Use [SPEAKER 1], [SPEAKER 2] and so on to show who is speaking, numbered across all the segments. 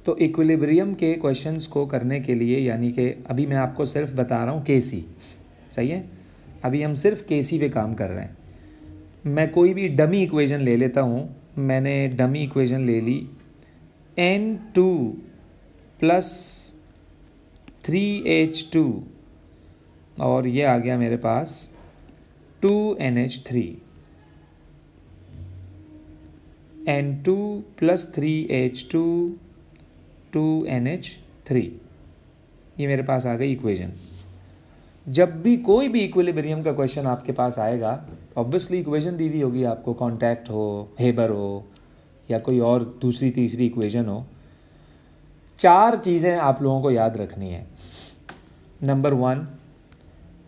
[SPEAKER 1] तो इक्विलिब्रियम के क्वेश्चंस को करने के लिए, यानी कि अभी मैं आपको सिर्फ बता रहा हूँ केसी, सही है, अभी हम सिर्फ केसी पे काम कर रहे हैं। मैं कोई भी डमी इक्वेशन ले लेता हूँ। मैंने डमी इक्वेशन ले ली, N2 प्लस 3H2 और ये आ गया मेरे पास 2NH3, N2 plus 3H2 2NH3, ये मेरे पास आ गई इक्वेशन। जब भी कोई भी इक्विलिब्रियम का क्वेश्चन आपके पास आएगा तो ऑब्वियसली इक्वेशन दी हुई होगी आपको, कॉन्टैक्ट हो, हेबर हो या कोई और दूसरी तीसरी इक्वेशन हो। 4 चीज़ें आप लोगों को याद रखनी है। Number 1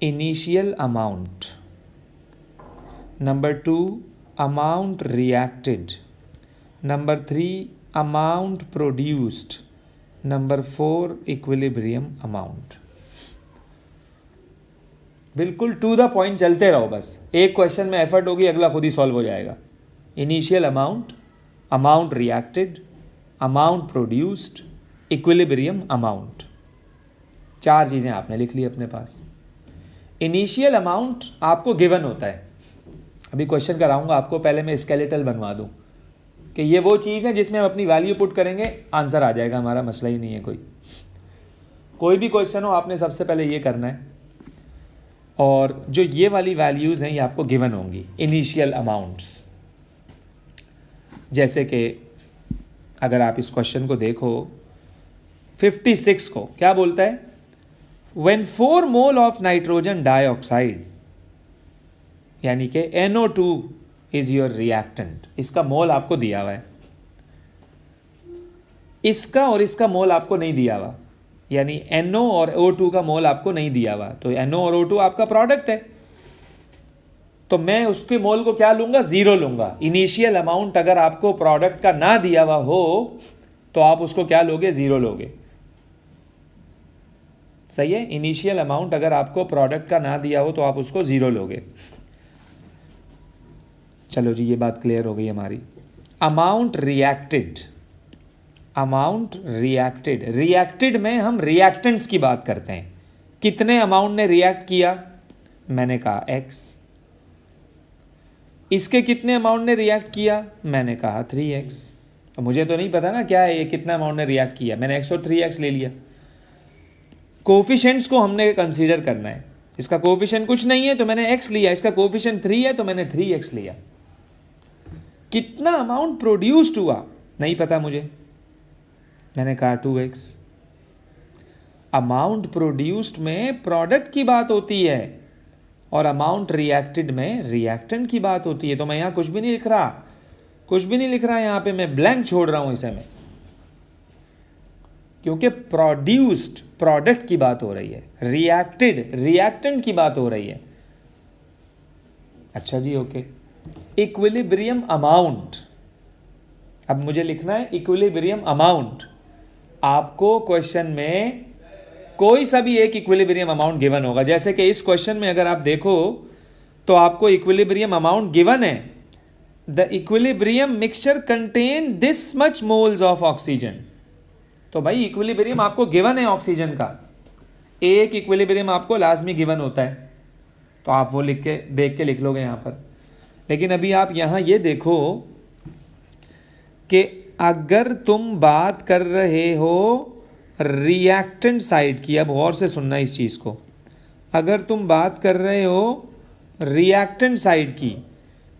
[SPEAKER 1] initial amount, number 2 amount reacted, number 3 amount produced, number 4 equilibrium amount. बिल्कुल टू द पॉइंट चलते रहो, बस एक क्वेश्चन में एफर्ट होगी, अगला खुद ही सॉल्व हो जाएगा। Initial amount, amount reacted, amount produced, equilibrium amount. 4 चीज़ें आपने लिख ली अपने पास। इनिशियल अमाउंट आपको गिवन होता है। अभी क्वेश्चन कराऊंगा आपको, पहले मैं स्केलेटल बनवा दूं कि ये वो चीज़ है जिसमें हम अपनी वैल्यू पुट करेंगे, आंसर आ जाएगा, हमारा मसला ही नहीं है। कोई भी क्वेश्चन हो आपने सबसे पहले ये करना है, और जो ये वाली वैल्यूज़ हैं ये आपको गिवन होंगी, इनिशियल अमाउंट्स। जैसे कि अगर आप इस क्वेश्चन को देखो, 56 को क्या बोलता है, when 4 mole of nitrogen dioxide, यानी कि NO2 इज योर रिएक्टेंट। इसका मोल आपको दिया हुआ है, इसका और इसका मोल आपको नहीं दिया हुआ, यानी NO और O2 का मोल आपको नहीं दिया हुआ। तो NO और O2 आपका प्रोडक्ट है, तो मैं उसके मोल को क्या लूंगा, 0 लूंगा। इनिशियल अमाउंट अगर आपको प्रोडक्ट का ना दिया हुआ हो तो आप उसको क्या लोगे, 0 लोगे। सही है, इनिशियल अमाउंट अगर आपको प्रोडक्ट का ना दिया हो तो आप उसको 0 लोगे। चलो जी, ये बात क्लियर हो गई हमारी। Amount reacted, amount reacted, reacted में हम रिएक्टेंट्स की बात करते हैं। कितने अमाउंट ने रिएक्ट किया, मैंने कहा X। इसके कितने अमाउंट ने रिएक्ट किया, मैंने कहा 3X। तो मुझे तो नहीं पता ना क्या है ये, कितना अमाउंट ने रिएक्ट किया, मैंने X और 3X ले लिया। कोफिशिएंट्स को हमने कंसीडर करना है। इसका कोफिशिएंट कुछ नहीं है तो मैंने X लिया, इसका कोफिशिएंट 3 है तो मैंने 3X लिया। कितना अमाउंट प्रोड्यूस्ड हुआ नहीं पता मुझे, मैंने कहा 2X। अमाउंट प्रोड्यूस्ड में प्रोडक्ट की बात होती है और अमाउंट रिएक्टेड में रिएक्टेंट की बात होती है। तो मैं यहां कुछ भी नहीं लिख रहा, कुछ भी नहीं लिख रहा यहां पे, मैं ब्लैंक छोड़ रहा हूं इसे मैं, क्योंकि प्रोड्यूस्ड प्रोडक्ट की बात हो रही है, रिएक्टेड रिएक्टेंट की बात हो रही है। अच्छा जी, ओके। इक्विलिब्रियम अमाउंट, अब मुझे लिखना है इक्विलिब्रियम अमाउंट। आपको क्वेश्चन में कोई सा भी एक इक्विलिब्रियम अमाउंट गिवन होगा। जैसे कि इस क्वेश्चन में अगर आप देखो तो आपको इक्विलिब्रियम अमाउंट गिवन है, the equilibrium mixture contain this much moles of oxygen. तो भाई इक्विलिब्रियम आपको गिवन है ऑक्सीजन का, एक इक्विलिब्रियम आपको लाजमी गिवन होता है, तो आप वो लिख के देख के लिख लोगे यहां पर। लेकिन अभी आप यहां ये देखो कि अगर तुम बात कर रहे हो रिएक्टेंट साइड की, अब गौर से सुनना इस चीज़ को, अगर तुम बात कर रहे हो रिएक्टेंट साइड की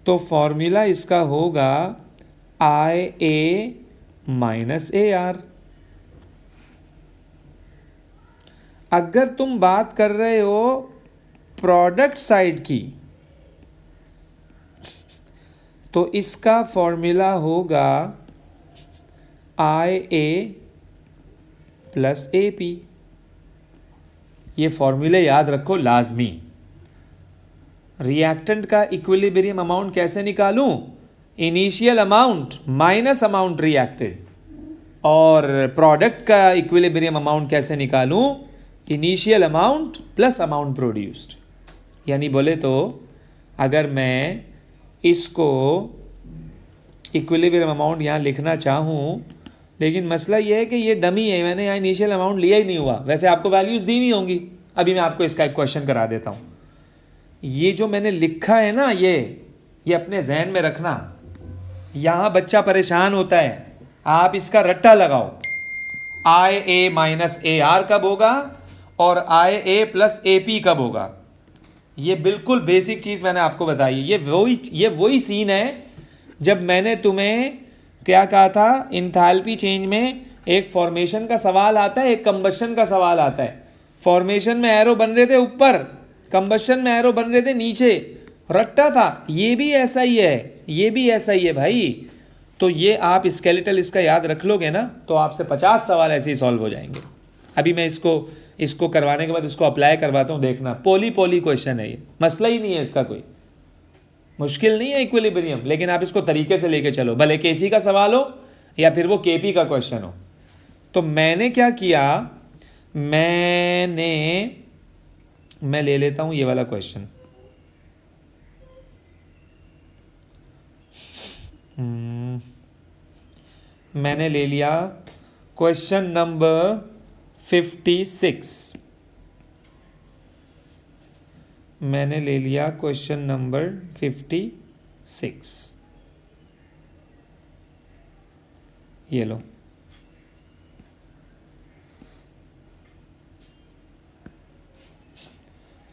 [SPEAKER 1] तो फॉर्मूला इसका होगा IA माइनस AR। अगर तुम बात कर रहे हो प्रोडक्ट साइड की तो इसका फॉर्मूला होगा IA प्लस AP। ये फॉर्मूले याद रखो लाजमी। रिएक्टेंट का इक्विलिब्रियम अमाउंट कैसे निकालूं, initial amount minus amount reacted, और प्रोडक्ट का इक्विलिब्रियम अमाउंट कैसे निकालूं, initial amount plus amount produced. यानी बोले तो अगर मैं इसको इक्विलिब्रियम अमाउंट यहाँ लिखना चाहूँ लेकिन मसला ये है कि ये डमी है, मैंने यहाँ इनिशियल अमाउंट लिया ही नहीं हुआ। वैसे आपको वैल्यूज़ दी हुई होंगी। अभी मैं आपको इसका एक क्वेश्चन करा देता हूँ। ये जो मैंने लिखा है ना, ये अपने जहन में रखना। यहाँ बच्चा परेशान होता है, आप इसका रट्टा लगाओ। आई ए माइनस ए आर कब होगा और आई ए प्लस ए पी कब होगा। ये बिल्कुल बेसिक चीज़ मैंने आपको बताई। ये वही सीन है जब मैंने तुम्हें क्या कहा था, इंथैल्पी चेंज में एक फॉर्मेशन का सवाल आता है, एक कंबशन का सवाल आता है। फॉर्मेशन में एरो बन रहे थे ऊपर, कंबशन में एरो बन रहे थे नीचे, रट्टा था। ये भी ऐसा ही है, ये भी ऐसा ही है भाई। तो ये आप स्केलेटल इसका याद रख लोगे ना, तो आपसे 50 सवाल ऐसे ही सॉल्व हो जाएंगे। अभी मैं इसको करवाने के बाद इसको अप्लाई करवाता हूँ, देखना। पोली क्वेश्चन है ये, मसला ही नहीं है इसका, कोई मुश्किल नहीं है इक्विलिब्रियम। लेकिन आप इसको तरीके से लेके चलो, भले केसी का सवाल हो या फिर वो केपी का क्वेश्चन हो। तो मैंने क्या किया, मैं ले लेता हूं ये वाला क्वेश्चन। मैंने ले लिया क्वेश्चन नंबर 56। मैंने ले लिया क्वेश्चन नंबर 56। ये लो,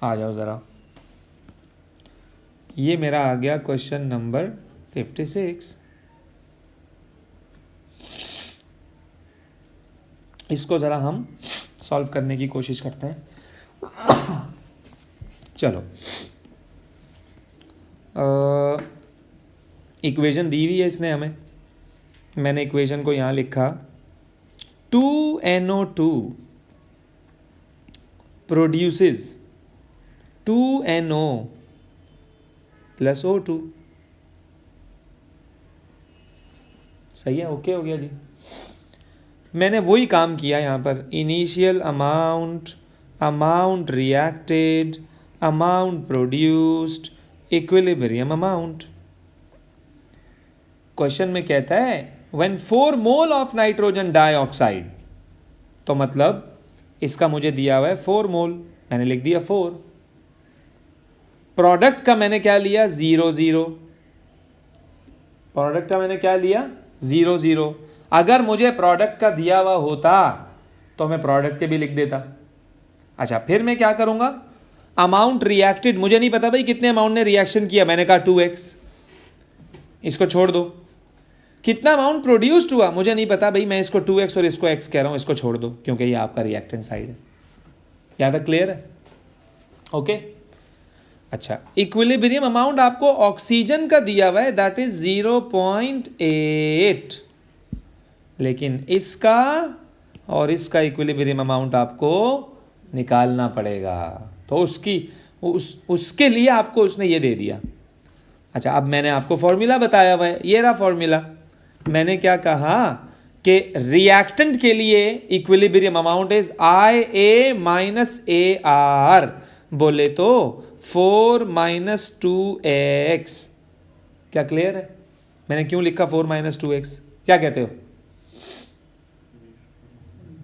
[SPEAKER 1] आ जाओ ज़रा। ये मेरा आ गया क्वेश्चन नंबर 56। इसको ज़रा हम सॉल्व करने की कोशिश करते हैं। चलो, इक्वेशन दी हुई है इसने हमें। मैंने इक्वेशन को यहाँ लिखा, 2NO2 produces 2NO plus O2। सही है, ओके हो गया जी। मैंने वही काम किया यहाँ पर, initial amount reacted, amount produced, equilibrium amount. Question में कहता है when 4 mole of nitrogen dioxide, तो मतलब इसका मुझे दिया हुआ है 4 मोल, मैंने लिख दिया 4। प्रोडक्ट का मैंने क्या लिया, 0 प्रोडक्ट का मैंने क्या लिया, 0। अगर मुझे प्रोडक्ट का दिया हुआ होता तो मैं प्रोडक्ट के भी लिख देता। अच्छा, फिर मैं क्या करूंगा, अमाउंट रिएक्टेड, मुझे नहीं पता भाई कितने अमाउंट ने रिएक्शन किया, मैंने कहा 2x, इसको छोड़ दो। कितना अमाउंट प्रोड्यूस्ड हुआ मुझे नहीं पता भाई, मैं इसको 2x और इसको x कह रहा हूं, इसको छोड़ दो क्योंकि ये आपका रिएक्टेंट साइड है। यहाँ तक क्लियर है? ओके। अच्छा, इक्विलिब्रियम अमाउंट आपको ऑक्सीजन का दिया हुआ है, दैट इज 0.8, लेकिन इसका और इसका इक्विलिब्रियम अमाउंट आपको निकालना पड़ेगा। तो उसके लिए आपको उसने ये दे दिया। अच्छा, अब मैंने आपको फॉर्मूला बताया हुआ है, ये रहा फॉर्मूला। मैंने क्या कहा कि रिएक्टेंट के लिए equilibrium amount is IA minus AR, बोले तो 4 माइनस 2x। क्या क्लियर है? मैंने क्यों लिखा 4 माइनस 2x, क्या कहते हो?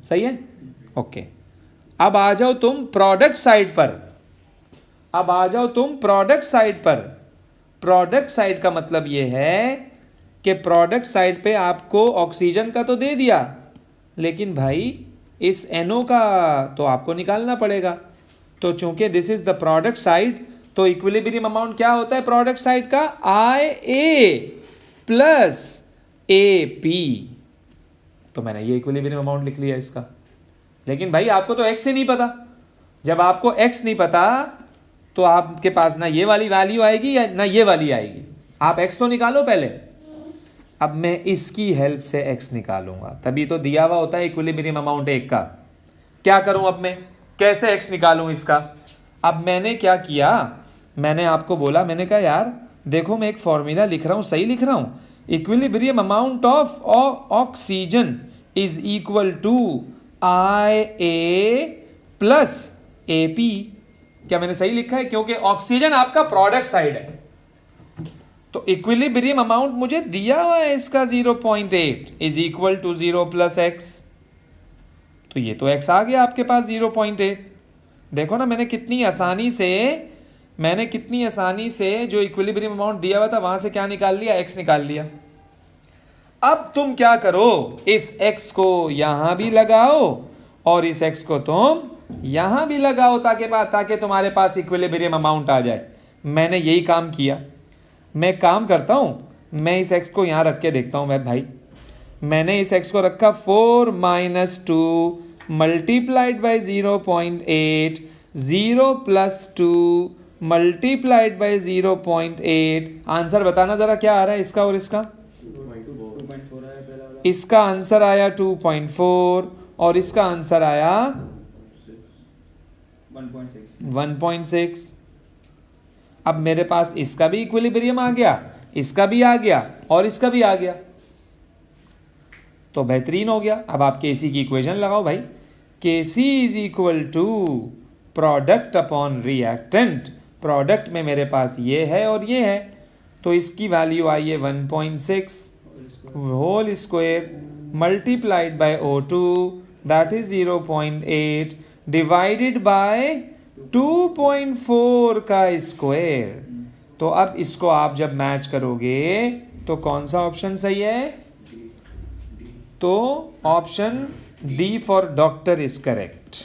[SPEAKER 1] सही है, ओके। अब आ जाओ तुम प्रोडक्ट साइड पर, प्रोडक्ट साइड का मतलब यह है कि प्रोडक्ट साइड पे आपको ऑक्सीजन का तो दे दिया, लेकिन भाई इस NO का तो आपको निकालना पड़ेगा। तो चूंकि this is the product side, तो इक्विलिब्रियम अमाउंट क्या होता है प्रोडक्ट साइड का, IA प्लस AP। तो मैंने ये इक्विलिब्रियम अमाउंट लिख लिया इसका। लेकिन भाई आपको तो x ही नहीं पता। जब आपको x नहीं पता तो आपके पास ना ये वाली वैल्यू आएगी या ना ये वाली आएगी। आप x तो निकालो पहले। अब मैं इसकी हेल्प से x निकालूंगा, तभी तो दिया हुआ होता है इक्विलिब्रियम अमाउंट 1 का। क्या करूं अब मैं, कैसे x निकालूं इसका? अब मैंने क्या किया, मैंने आपको बोला, मैंने कहा यार देखो मैं एक फॉर्मूला लिख रहा हूं, सही लिख रहा हूं, equilibrium amount of oxygen is equal to IA plus AP। क्या मैंने सही लिखा है? क्योंकि ऑक्सीजन आपका प्रोडक्ट साइड है, तो इक्विलिब्रियम अमाउंट मुझे दिया हुआ है इसका 0.8 is equal to 0 plus x. तो ये तो x आ गया आपके पास 0.8। देखो ना मैंने कितनी आसानी से जो इक्विलिब्रियम अमाउंट दिया हुआ था वहां से क्या निकाल लिया, x निकाल लिया। अब तुम क्या करो, इस x को यहां भी लगाओ और इस x को तुम यहां भी लगाओ ताकि तुम्हारे पास इक्विलिब्रियम अमाउंट आ जाए। मैंने यही काम किया। मैं काम करता हूं, मैं इस x को यहां रख के देखता हूं। मैं भाई मैंने इस x को रखा 4 minus 2 multiplied by 0.8, 0 plus 2 multiplied by 0.8। Answer बताना जरा क्या आ रहा है इसका और इसका। इसका आंसर आया 2.4 और इसका आंसर आया 1.6। अब मेरे पास इसका भी इक्विलिब्रियम आ गया, इसका भी आ गया और इसका भी आ गया, तो बेहतरीन हो गया। अब आप केसी की इक्वेशन लगाओ भाई। KC is equal to product upon reactant. Product में मेरे पास ये है और ये है, तो इसकी वैल्यू आई है 1.6 whole square multiplied by O2 that is 0.8 divided by 2.4 का स्क्वायर। तो अब इसको आप जब मैच करोगे तो कौन सा ऑप्शन सही है? तो option D for doctor is correct.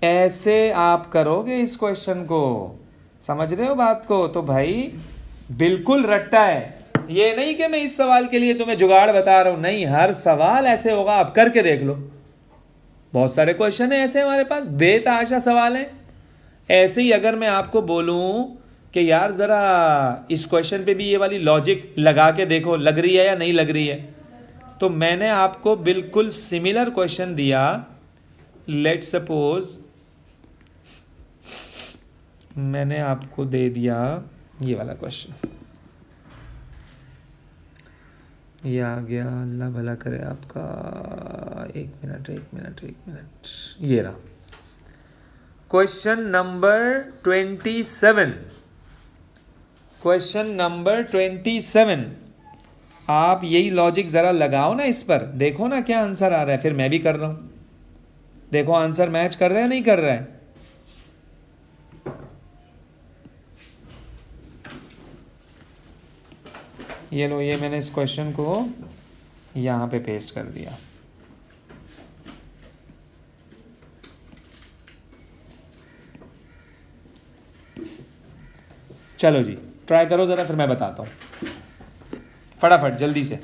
[SPEAKER 1] ऐसे आप करोगे इस क्वेश्चन को, समझ रहे हो बात को? तो भाई बिल्कुल रट्टा है, ये नहीं कि मैं इस सवाल के लिए तुम्हें जुगाड़ बता रहा हूं, नहीं, हर सवाल ऐसे होगा, आप करके देख लो। बहुत सारे क्वेश्चन है ऐसे हमारे पास, बेतहाशा सवाल हैं। ऐसे ही अगर मैं आपको बोलूं कि यार जरा इस क्वेश्चन पे भी ये वाली लॉजिक लगा के देखो, लग रही है या नहीं लग रही है, तो मैंने आपको बिल्कुल सिमिलर क्वेश्चन दिया। लेट सपोज मैंने आपको दे दिया ये वाला क्वेश्चन, ये आ गया, अल्लाह भला करे आपका। एक मिनट, ये रहा क्वेश्चन नंबर 27। Question number 27। आप यही लॉजिक जरा लगाओ ना इस पर, देखो ना क्या आंसर आ रहा है। फिर मैं भी कर रहा हूं, देखो आंसर मैच कर रहा है नहीं कर रहा है। ये लो, ये मैंने इस क्वेश्चन को यहां पे पेस्ट कर दिया। चलो जी ट्राई करो जरा, फिर मैं बताता हूं फटाफट जल्दी से।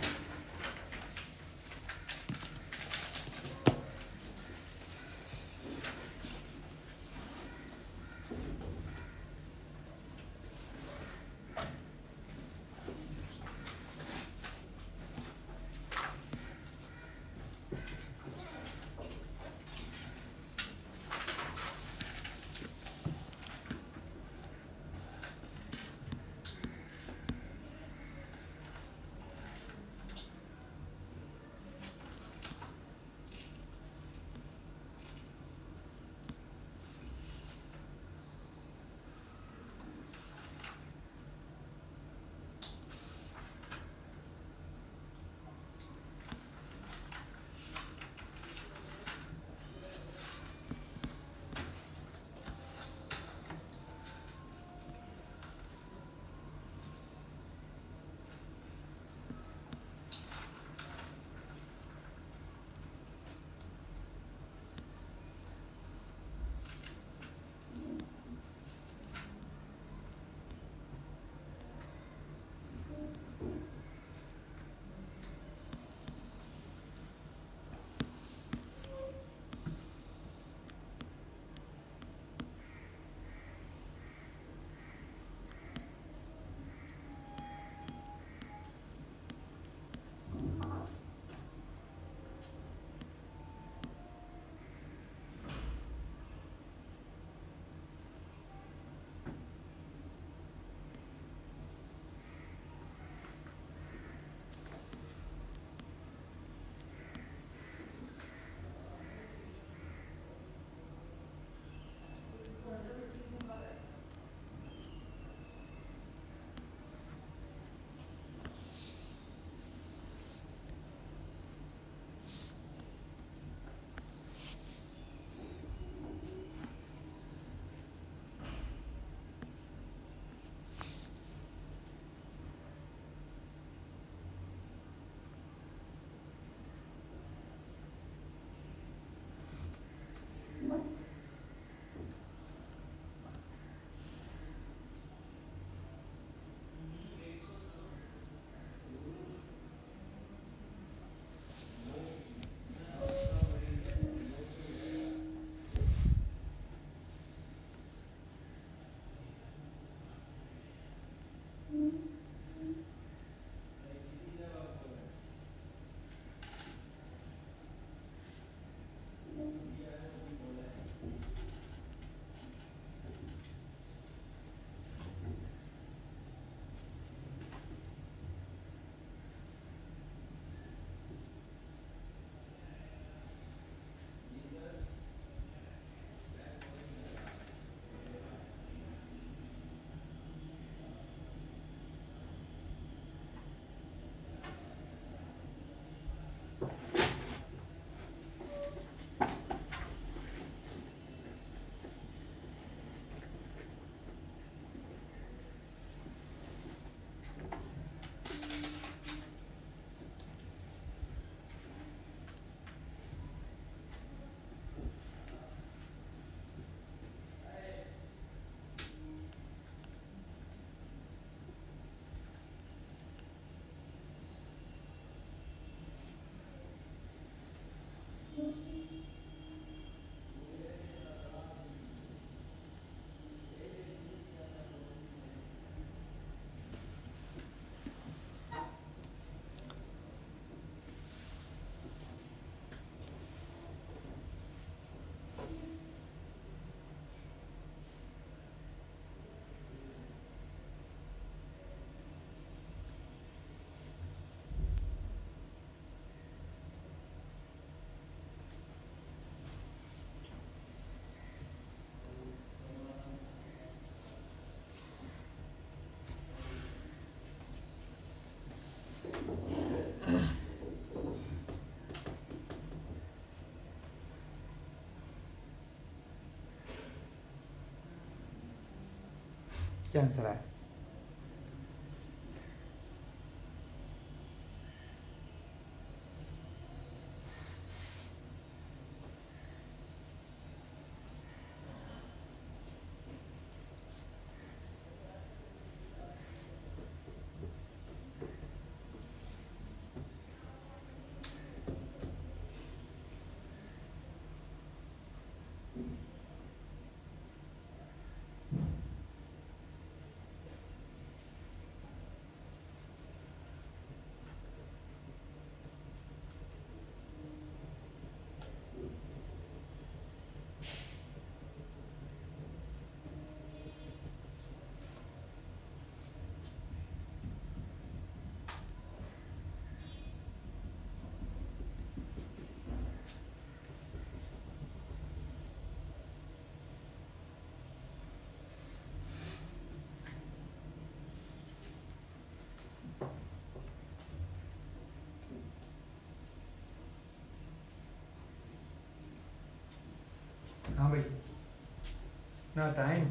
[SPEAKER 1] क्या आंसर आया? हाँ भाई, ना टाइम।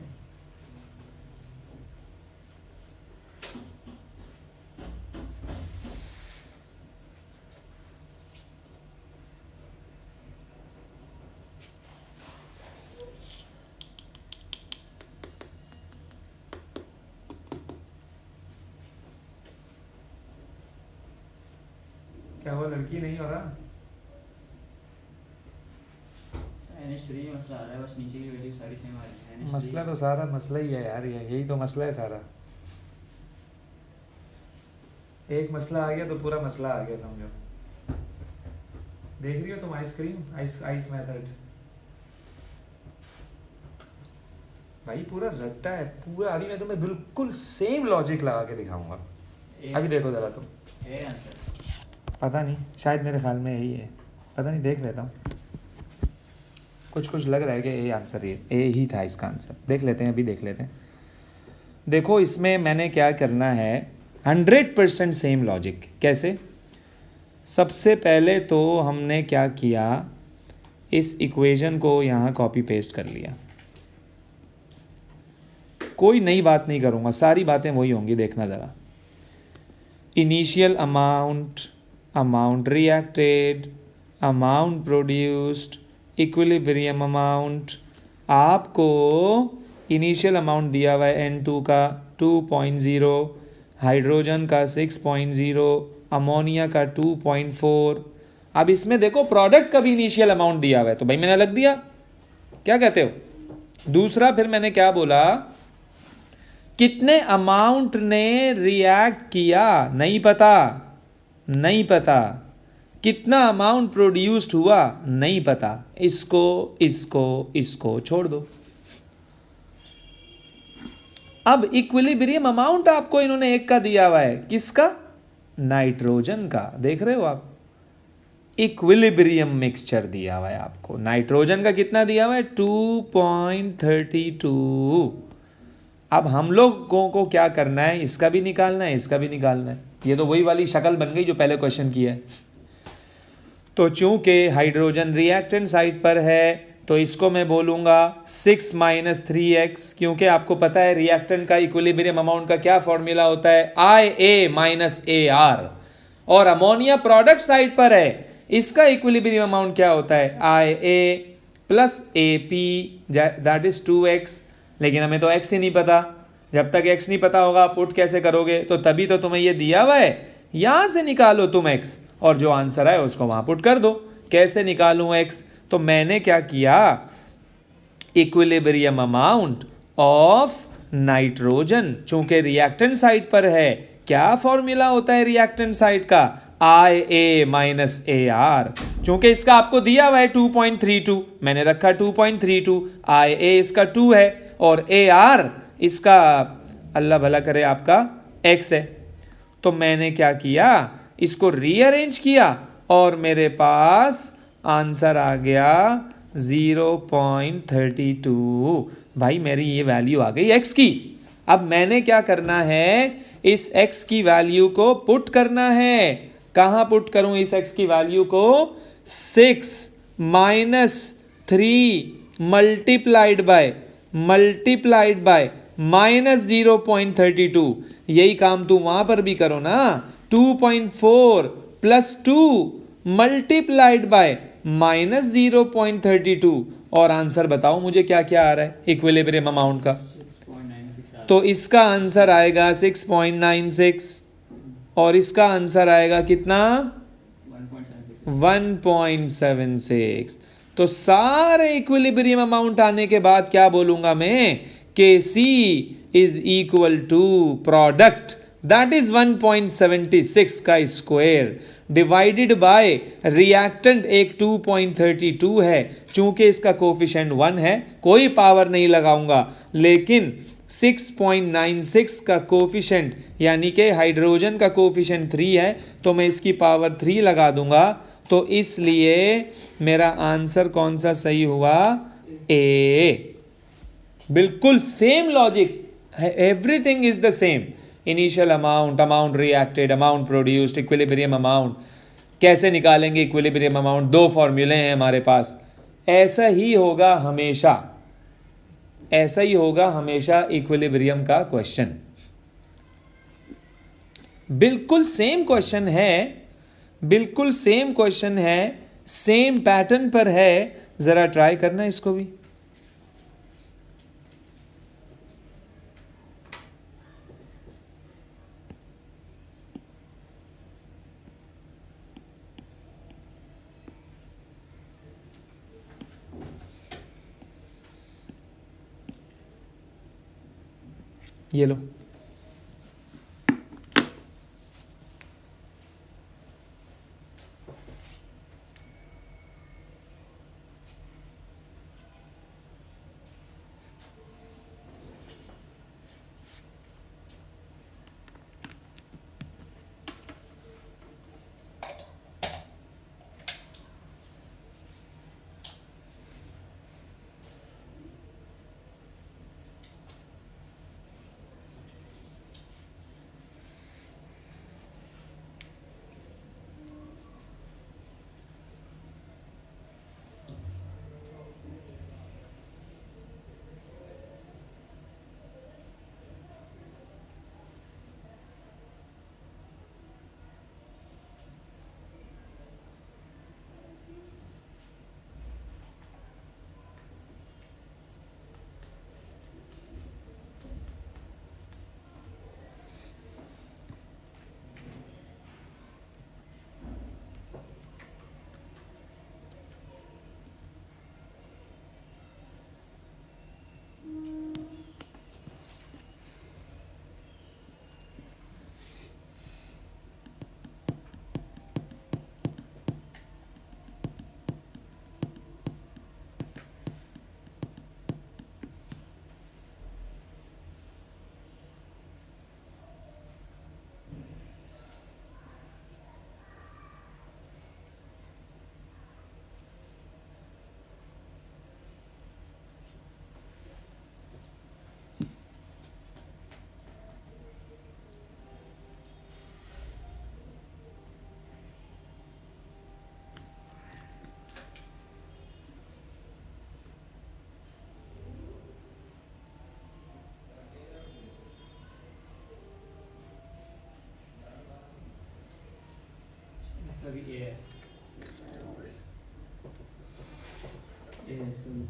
[SPEAKER 1] क्या वो लड़की नहीं हो रहा?
[SPEAKER 2] मसला आ रहा है, बस नीचे की वैल्यू सारी सेम आ रही है।
[SPEAKER 1] मसला तो सारा मसला ही है यार, यही तो मसला है सारा। एक मसला आ गया तो पूरा मसला आ गया समझो। देख रही हो तुम आइसक्रीम, आइस मेथड भाई पूरा रट्टा है पूरा। अभी मैं तुम्हें बिल्कुल सेम लॉजिक लगा के दिखाऊंगा। अभी देखो जरा तुम। पता नहीं, शायद मेरे ख्याल में यही है, पता नहीं, देख लेता हूँ। कुछ लग रहा है कि ए आंसर ए ही था इसका आंसर। देख लेते हैं, अभी देख लेते हैं। देखो इसमें मैंने क्या करना है, 100% सेम लॉजिक। कैसे? सबसे पहले तो हमने क्या किया, इस इक्वेशन को यहाँ कॉपी पेस्ट कर लिया। कोई नई बात नहीं करूँगा, सारी बातें वही होंगी, देखना ज़रा। Initial amount, amount reacted, amount produced, equilibrium amount. आपको इनिशियल अमाउंट दिया हुआ है N2 का 2.0, हाइड्रोजन का 6.0, अमोनिया का 2.4। अब इसमें देखो प्रोडक्ट का भी इनिशियल अमाउंट दिया हुआ है, तो भाई मैंने अलग दिया। क्या कहते हो? दूसरा फिर मैंने क्या बोला, कितने अमाउंट ने रिएक्ट किया नहीं पता, नहीं पता। कितना अमाउंट प्रोड्यूस्ड हुआ नहीं पता। इसको इसको इसको छोड़ दो। अब इक्विलिब्रियम अमाउंट आपको इन्होंने एक का दिया हुआ है, किसका? नाइट्रोजन का। देख रहे हो आप, इक्विलिब्रियम मिक्सचर दिया हुआ है आपको। नाइट्रोजन का कितना दिया हुआ है? 2.32। अब हम लोगों को क्या करना है, इसका भी निकालना है, इसका भी निकालना है। ये तो वही वाली शक्ल बन गई जो पहले क्वेश्चन की है। तो चूंकि हाइड्रोजन रिएक्टेंट साइड पर है तो इसको मैं बोलूंगा 6 माइनस 3x, क्योंकि आपको पता है रिएक्टेंट का इक्विलिब्रियम अमाउंट का क्या फॉर्मूला होता है, IA माइनस AR। और अमोनिया प्रोडक्ट साइड पर है, इसका इक्विलिब्रियम अमाउंट क्या होता है, IA plus AP, that is 2x। लेकिन हमें तो x ही नहीं पता। जब तक x नहीं पता होगा पुट कैसे करोगे, तो तभी तो तुम्हें ये दिया हुआ है, यहां से निकालो तुम x और जो आंसर है उसको वहां पुट कर दो। कैसे निकालूं x, तो मैंने क्या किया, इक्विलिब्रियम अमाउंट ऑफ नाइट्रोजन, चूंकि रिएक्टेंट साइड पर है, क्या फॉर्मूला होता है रिएक्टेंट साइड का, IA माइनस AR। चूंकि इसका आपको दिया हुआ है 2.32, मैंने रखा 2.32, IA इसका 2 है और AR इसका अल्लाह भला करे आपका x है। तो मैंने क्या किया, इसको रीअरेंज किया और मेरे पास आंसर आ गया 0.32। भाई मेरी ये वैल्यू आ गई x की। अब मैंने क्या करना है, इस x की वैल्यू को पुट करना है। कहां पुट करूं इस x की वैल्यू को, 6 माइनस 3 मल्टीप्लाइड बाय माइनस 0.32। यही काम तू वहां पर भी करो ना, 2.4 प्लस 2 मल्टीप्लाइड बाय माइनस 0.32। और आंसर बताओ मुझे क्या क्या आ रहा है इक्विलिब्रियम अमाउंट का।
[SPEAKER 2] 6.96
[SPEAKER 1] तो इसका आंसर आएगा 6.96 और इसका आंसर आएगा कितना, 1.76। तो सारे इक्विलिब्रियम अमाउंट आने के बाद क्या बोलूंगा मैं, कि C is equal to product, that is 1.76 का स्क्वायर डिवाइडेड बाय रिएक्टेंट एक 2.32 है। चूंकि इसका कोफिशिएंट 1 है, कोई पावर नहीं लगाऊंगा, लेकिन 6.96 का कोफिशिएंट यानी कि हाइड्रोजन का कोफिशिएंट 3 है, तो मैं इसकी पावर 3 लगा दूंगा। तो इसलिए मेरा आंसर कौन सा सही हुआ, ए। बिल्कुल same logic, everything is the same. Initial amount, amount reacted, amount produced, equilibrium amount. कैसे निकालेंगे इक्विलिब्रियम अमाउंट, दो फॉर्मूले हैं हमारे पास। ऐसा ही होगा हमेशा, ऐसा ही होगा हमेशा इक्विलिब्रियम का क्वेश्चन। बिल्कुल सेम क्वेश्चन है, बिल्कुल सेम क्वेश्चन है, सेम पैटर्न पर है। जरा ट्राई करना इसको भी। ये लो,
[SPEAKER 2] अभी ए है, ए है इसका भी।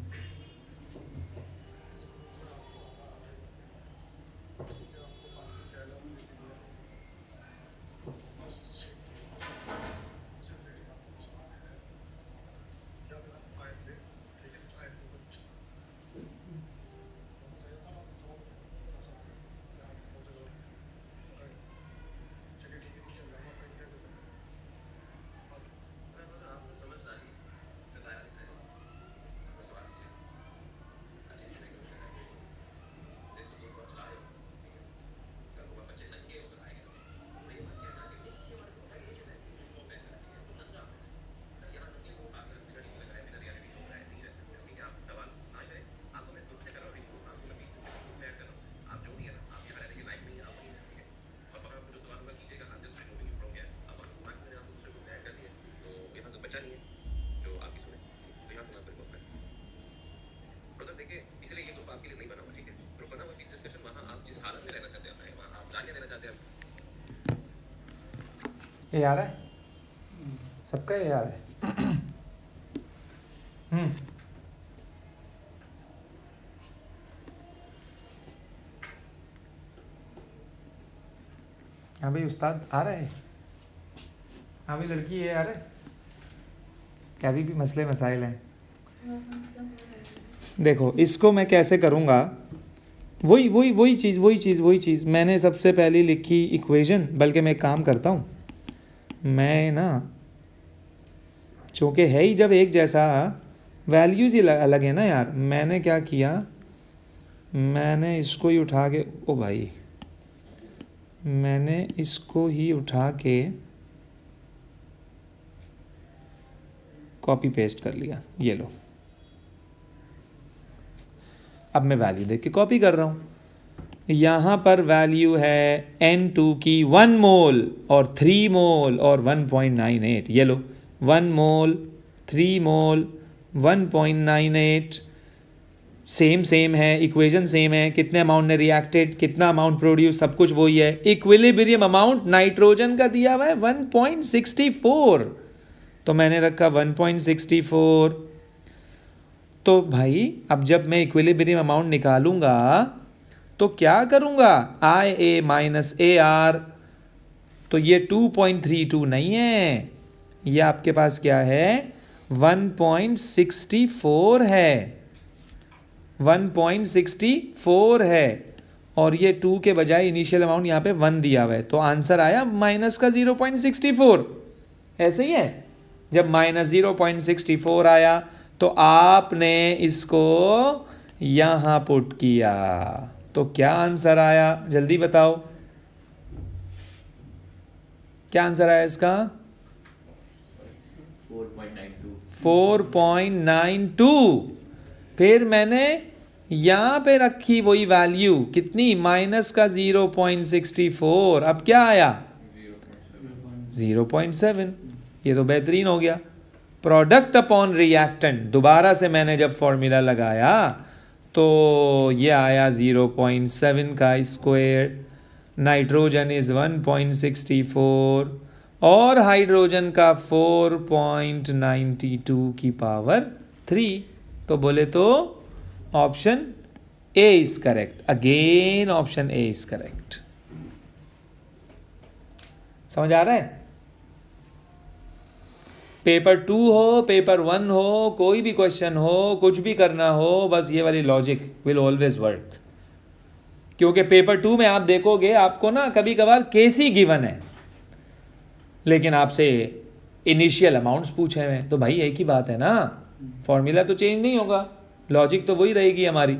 [SPEAKER 1] ये आ रहा है, सबका ये आ रहा है। हाँ भाई उस्ताद आ रहा है, हाँ भाई लड़की ये आ रहा है क्या? अभी भी मसले मसाइल हैं। देखो इसको मैं कैसे करूँगा, वही चीज़ मैंने सबसे पहले लिखी इक्वेशन। बल्कि मैं एक काम करता हूँ, मैं ना चूँकि है ही जब एक जैसा, वैल्यूज़ ही अलग है ना यार। मैंने क्या किया, मैंने इसको ही उठा के, ओ भाई मैंने इसको ही उठा के कॉपी पेस्ट कर लिया, ये लो। अब मैं वैल्यू देख के कॉपी कर रहा हूँ। यहाँ पर वैल्यू है N2 की 1 मोल और 3 मोल और 1.98। ये लो 1 मोल 3 मोल 1.98 सेम है, इक्वेशन सेम है। कितने अमाउंट ने रिएक्टेड, कितना अमाउंट प्रोड्यूस, सब कुछ वही है। इक्विलिब्रियम अमाउंट नाइट्रोजन का दिया हुआ है 1.64, तो मैंने रखा 1.64। तो भाई अब जब मैं इक्विलिब्रियम अमाउंट निकालूंगा तो क्या करूंगा, IA माइनस AR, तो ये 2.32 नहीं है, ये आपके पास क्या है 1.64 है, 1.64 है। और ये 2 के बजाय इनिशियल अमाउंट यहाँ पे 1 दिया हुआ है, तो आंसर आया माइनस का 0.64। ऐसे ही है, जब माइनस 0.64 आया तो आपने इसको यहाँ पुट किया, तो क्या आंसर आया जल्दी बताओ, क्या आंसर आया इसका 4.92। फिर मैंने यहाँ पे रखी वही वैल्यू, कितनी, माइनस का 0.64। अब क्या आया 0.7। ये तो बेहतरीन हो गया। प्रोडक्ट अपॉन रिएक्टेंट, दोबारा से मैंने जब फॉर्मूला लगाया तो ये आया 0.7 का स्क्वायर। नाइट्रोजन इज 1.64 और हाइड्रोजन का 4.92 की पावर 3। तो बोले तो option A is correct. Again option A is correct. समझ आ रहा है? पेपर 2 हो, पेपर 1 हो, कोई भी क्वेश्चन हो, कुछ भी करना हो, बस ये वाली लॉजिक विल ऑलवेज वर्क। क्योंकि पेपर 2 में आप देखोगे आपको ना कभी कभार केस ही गिवन है, लेकिन आपसे इनिशियल अमाउंट्स पूछे हुए हैं, तो भाई एक ही बात है ना, फॉर्मूला तो चेंज नहीं होगा, लॉजिक तो वही रहेगी हमारी।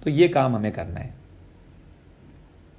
[SPEAKER 1] तो ये काम हमें करना है।